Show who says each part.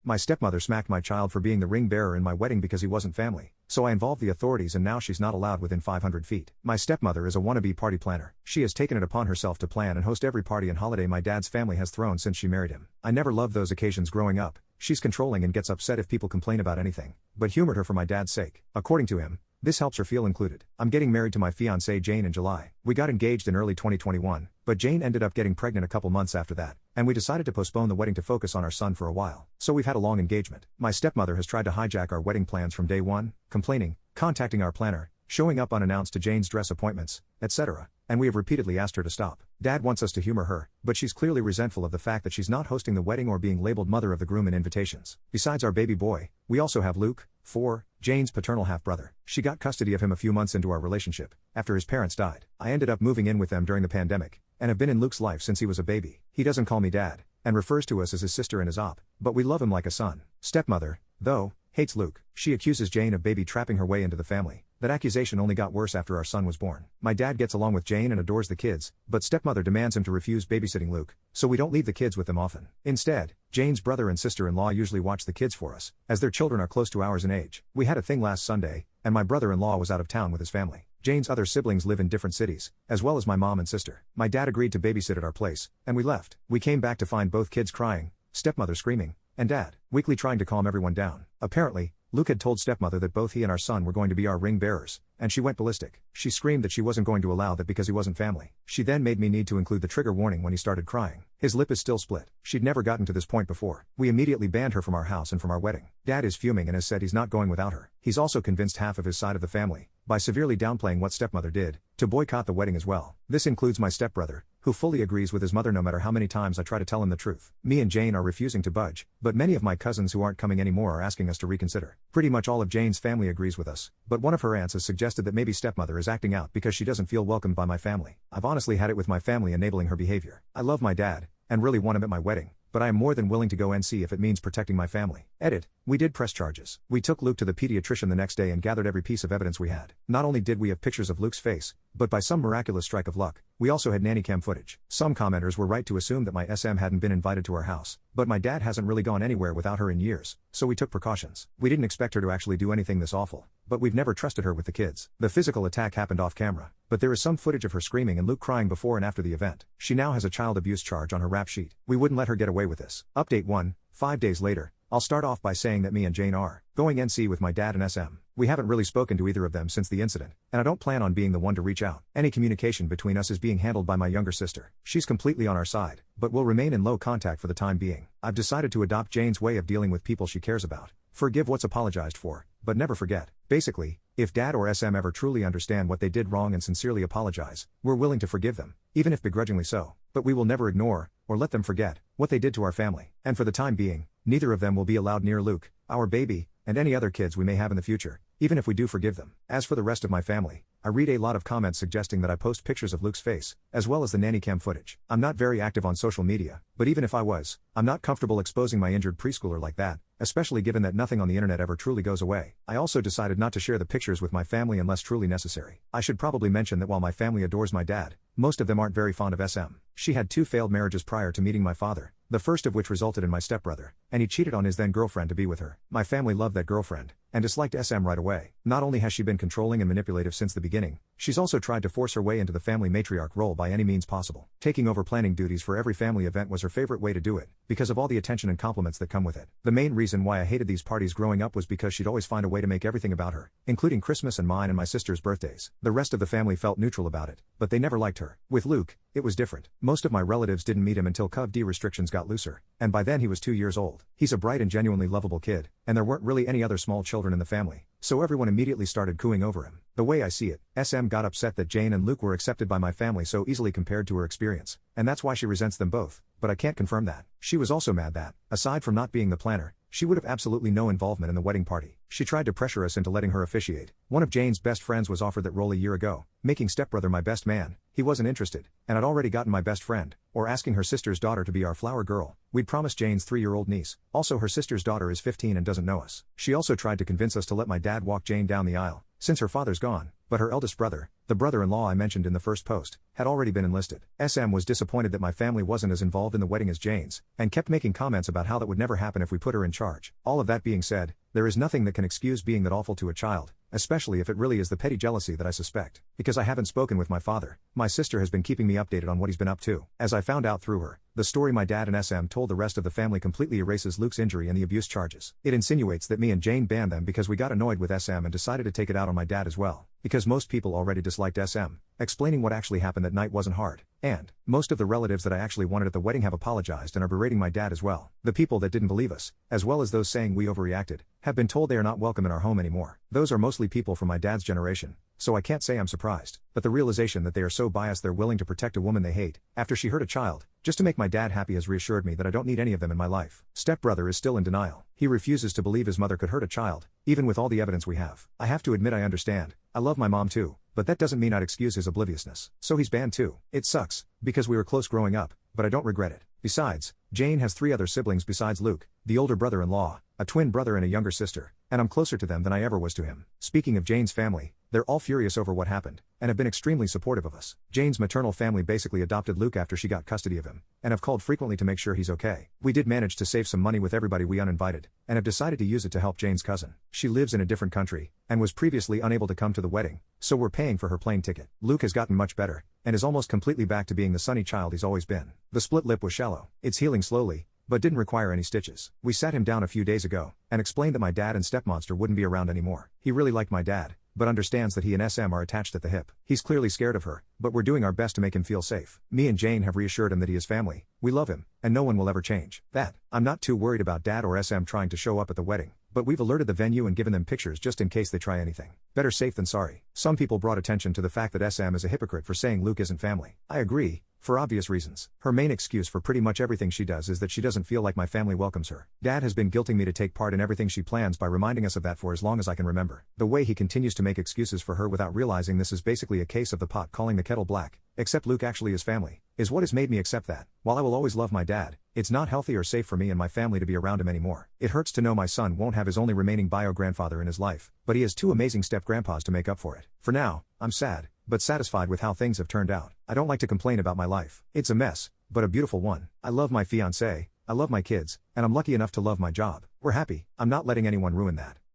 Speaker 1: My stepmother smacked my child for being the ring bearer in my wedding because he wasn't family. So I involved the authorities and now she's not allowed within 500 feet. My stepmother is a wannabe party planner. She has taken it upon herself to plan and host every party and holiday my dad's family has thrown since she married him. I never loved those occasions growing up. She's controlling and gets upset if people complain about anything, but humored her for my dad's sake. According to him, this helps her feel included. I'm getting married to my fiancée Jane in July. We got engaged in early 2021, but Jane ended up getting pregnant a couple months after that, and we decided to postpone the wedding to focus on our son for a while. So we've had a long engagement. My stepmother has tried to hijack our wedding plans from day one, complaining, contacting our planner, showing up unannounced to Jane's dress appointments, etc., and we have repeatedly asked her to stop. Dad wants us to humor her, but she's clearly resentful of the fact that she's not hosting the wedding or being labeled mother of the groom in invitations. Besides our baby boy, we also have Luke, 4, Jane's paternal half-brother. She got custody of him a few months into our relationship, after his parents died. I ended up moving in with them during the pandemic, and have been in Luke's life since he was a baby. He doesn't call me dad, and refers to us as his sister and his op, but we love him like a son. Stepmother, though, hates Luke. She accuses Jane of baby trapping her way into the family. That accusation only got worse after our son was born. My dad gets along with Jane and adores the kids, but stepmother demands him to refuse babysitting Luke, so we don't leave the kids with them often. Instead, Jane's brother and sister-in-law usually watch the kids for us, as their children are close to ours in age. We had a thing last Sunday, and my brother-in-law was out of town with his family. Jane's other siblings live in different cities, as well as my mom and sister. My dad agreed to babysit at our place, and we left. We came back to find both kids crying, stepmother screaming, and dad weakly trying to calm everyone down. Apparently, Luke had told stepmother that both he and our son were going to be our ring bearers, and she went ballistic. She screamed that she wasn't going to allow that because he wasn't family. She then made me need to include the trigger warning when he started crying. His lip is still split. She'd never gotten to this point before. We immediately banned her from our house and from our wedding. Dad is fuming and has said he's not going without her. He's also convinced half of his side of the family, by severely downplaying what stepmother did, to boycott the wedding as well. This includes my stepbrother, who fully agrees with his mother no matter how many times I try to tell him the truth. Me and Jane are refusing to budge, but many of my cousins who aren't coming anymore are asking us to reconsider. Pretty much all of Jane's family agrees with us, but one of her aunts has suggested that maybe stepmother is acting out because she doesn't feel welcomed by my family. I've honestly had it with my family enabling her behavior. I love my dad, and really want him at my wedding, but I am more than willing to go NC if it means protecting my family. Edit. We did press charges. We took Luke to the pediatrician the next day and gathered every piece of evidence we had. Not only did we have pictures of Luke's face, but by some miraculous strike of luck, we also had nanny cam footage. Some commenters were right to assume that my SM hadn't been invited to our house, but my dad hasn't really gone anywhere without her in years, so we took precautions. We didn't expect her to actually do anything this awful, but we've never trusted her with the kids. The physical attack happened off camera, but there is some footage of her screaming and Luke crying before and after the event. She now has a child abuse charge on her rap sheet. We wouldn't let her get away with this. Update 1, 5 days later. I'll start off by saying that me and Jane are going NC with my dad and SM. We haven't really spoken to either of them since the incident, and I don't plan on being the one to reach out. Any communication between us is being handled by my younger sister. She's completely on our side, but will remain in low contact for the time being. I've decided to adopt Jane's way of dealing with people she cares about. Forgive what's apologized for, but never forget. Basically, if dad or SM ever truly understand what they did wrong and sincerely apologize, we're willing to forgive them, even if begrudgingly so, but we will never ignore, or let them forget, what they did to our family. And for the time being, neither of them will be allowed near Luke, our baby, and any other kids we may have in the future, even if we do forgive them. As for the rest of my family, I read a lot of comments suggesting that I post pictures of Luke's face, as well as the nanny cam footage. I'm not very active on social media, but even if I was, I'm not comfortable exposing my injured preschooler like that, especially given that nothing on the internet ever truly goes away. I also decided not to share the pictures with my family unless truly necessary. I should probably mention that while my family adores my dad, most of them aren't very fond of SM. She had 2 failed marriages prior to meeting my father, the first of which resulted in my stepbrother, and he cheated on his then girlfriend to be with her. My family loved that girlfriend, and disliked SM right away. Not only has she been controlling and manipulative since the beginning, she's also tried to force her way into the family matriarch role by any means possible. Taking over planning duties for every family event was her favorite way to do it, because of all the attention and compliments that come with it. The main reason why I hated these parties growing up was because she'd always find a way to make everything about her, including Christmas and mine and my sister's birthdays. The rest of the family felt neutral about it, but they never liked her. With Luke, it was different. Most of my relatives didn't meet him until COVD restrictions got looser, and by then he was 2 years old. He's a bright and genuinely lovable kid, and there weren't really any other small children in the family, so everyone immediately started cooing over him. The way I see it, SM got upset that Jane and Luke were accepted by my family so easily compared to her experience, and that's why she resents them both, but I can't confirm that. She was also mad that, aside from not being the planner, she would have absolutely no involvement in the wedding party. She tried to pressure us into letting her officiate. One of Jane's best friends was offered that role a year ago, making stepbrother my best man. He wasn't interested, and I'd already gotten my best friend, or asking her sister's daughter to be our flower girl. We'd promised Jane's 3-year-old niece. Also, her sister's daughter is 15 and doesn't know us. She also tried to convince us to let my dad walk Jane down the aisle, since her father's gone, but her eldest brother, the brother-in-law I mentioned in the first post, had already been enlisted. SM was disappointed that my family wasn't as involved in the wedding as Jane's, and kept making comments about how that would never happen if we put her in charge. All of that being said, there is nothing that can excuse being that awful to a child, especially if it really is the petty jealousy that I suspect. Because I haven't spoken with my father, my sister has been keeping me updated on what he's been up to. As I found out through her, the story my dad and SM told the rest of the family completely erases Luke's injury and the abuse charges. It insinuates that me and Jane banned them because we got annoyed with SM and decided to take it out on my dad as well. Because most people already disliked SM, explaining what actually happened that night wasn't hard. And most of the relatives that I actually wanted at the wedding have apologized and are berating my dad as well. The people that didn't believe us, as well as those saying we overreacted, have been told they are not welcome in our home anymore. Those are mostly people from my dad's generation, so I can't say I'm surprised. But the realization that they are so biased they're willing to protect a woman they hate, after she hurt a child, just to make my dad happy has reassured me that I don't need any of them in my life. Stepbrother is still in denial. He refuses to believe his mother could hurt a child, even with all the evidence we have. I have to admit I understand. I love my mom too, but that doesn't mean I'd excuse his obliviousness. So he's banned too. It sucks, because we were close growing up, but I don't regret it. Besides, Jane has 3 other siblings besides Luke, the older brother-in-law, a twin brother and a younger sister, and I'm closer to them than I ever was to him. Speaking of Jane's family, they're all furious over what happened, and have been extremely supportive of us. Jane's maternal family basically adopted Luke after she got custody of him, and have called frequently to make sure he's okay. We did manage to save some money with everybody we uninvited, and have decided to use it to help Jane's cousin. She lives in a different country, and was previously unable to come to the wedding, so we're paying for her plane ticket. Luke has gotten much better, and is almost completely back to being the sunny child he's always been. The split lip was shallow. It's healing slowly, but didn't require any stitches. We sat him down a few days ago, and explained that my dad and stepmonster wouldn't be around anymore. He really liked my dad, but understands that he and SM are attached at the hip. He's clearly scared of her, but we're doing our best to make him feel safe. Me and Jane have reassured him that he is family, we love him, and no one will ever change that. I'm not too worried about dad or SM trying to show up at the wedding, but we've alerted the venue and given them pictures just in case they try anything. Better safe than sorry. Some people brought attention to the fact that SM is a hypocrite for saying Luke isn't family. I agree, for obvious reasons. Her main excuse for pretty much everything she does is that she doesn't feel like my family welcomes her. Dad has been guilting me to take part in everything she plans by reminding us of that for as long as I can remember. The way he continues to make excuses for her without realizing this is basically a case of the pot calling the kettle black, except Luke actually is family, is what has made me accept that. While I will always love my dad, it's not healthy or safe for me and my family to be around him anymore. It hurts to know my son won't have his only remaining bio-grandfather in his life, but he has 2 amazing step-grandpas to make up for it. For now, I'm sad, but satisfied with how things have turned out. I don't like to complain about my life. It's a mess, but a beautiful one. I love my fiancé, I love my kids, and I'm lucky enough to love my job. We're happy. I'm not letting anyone ruin that.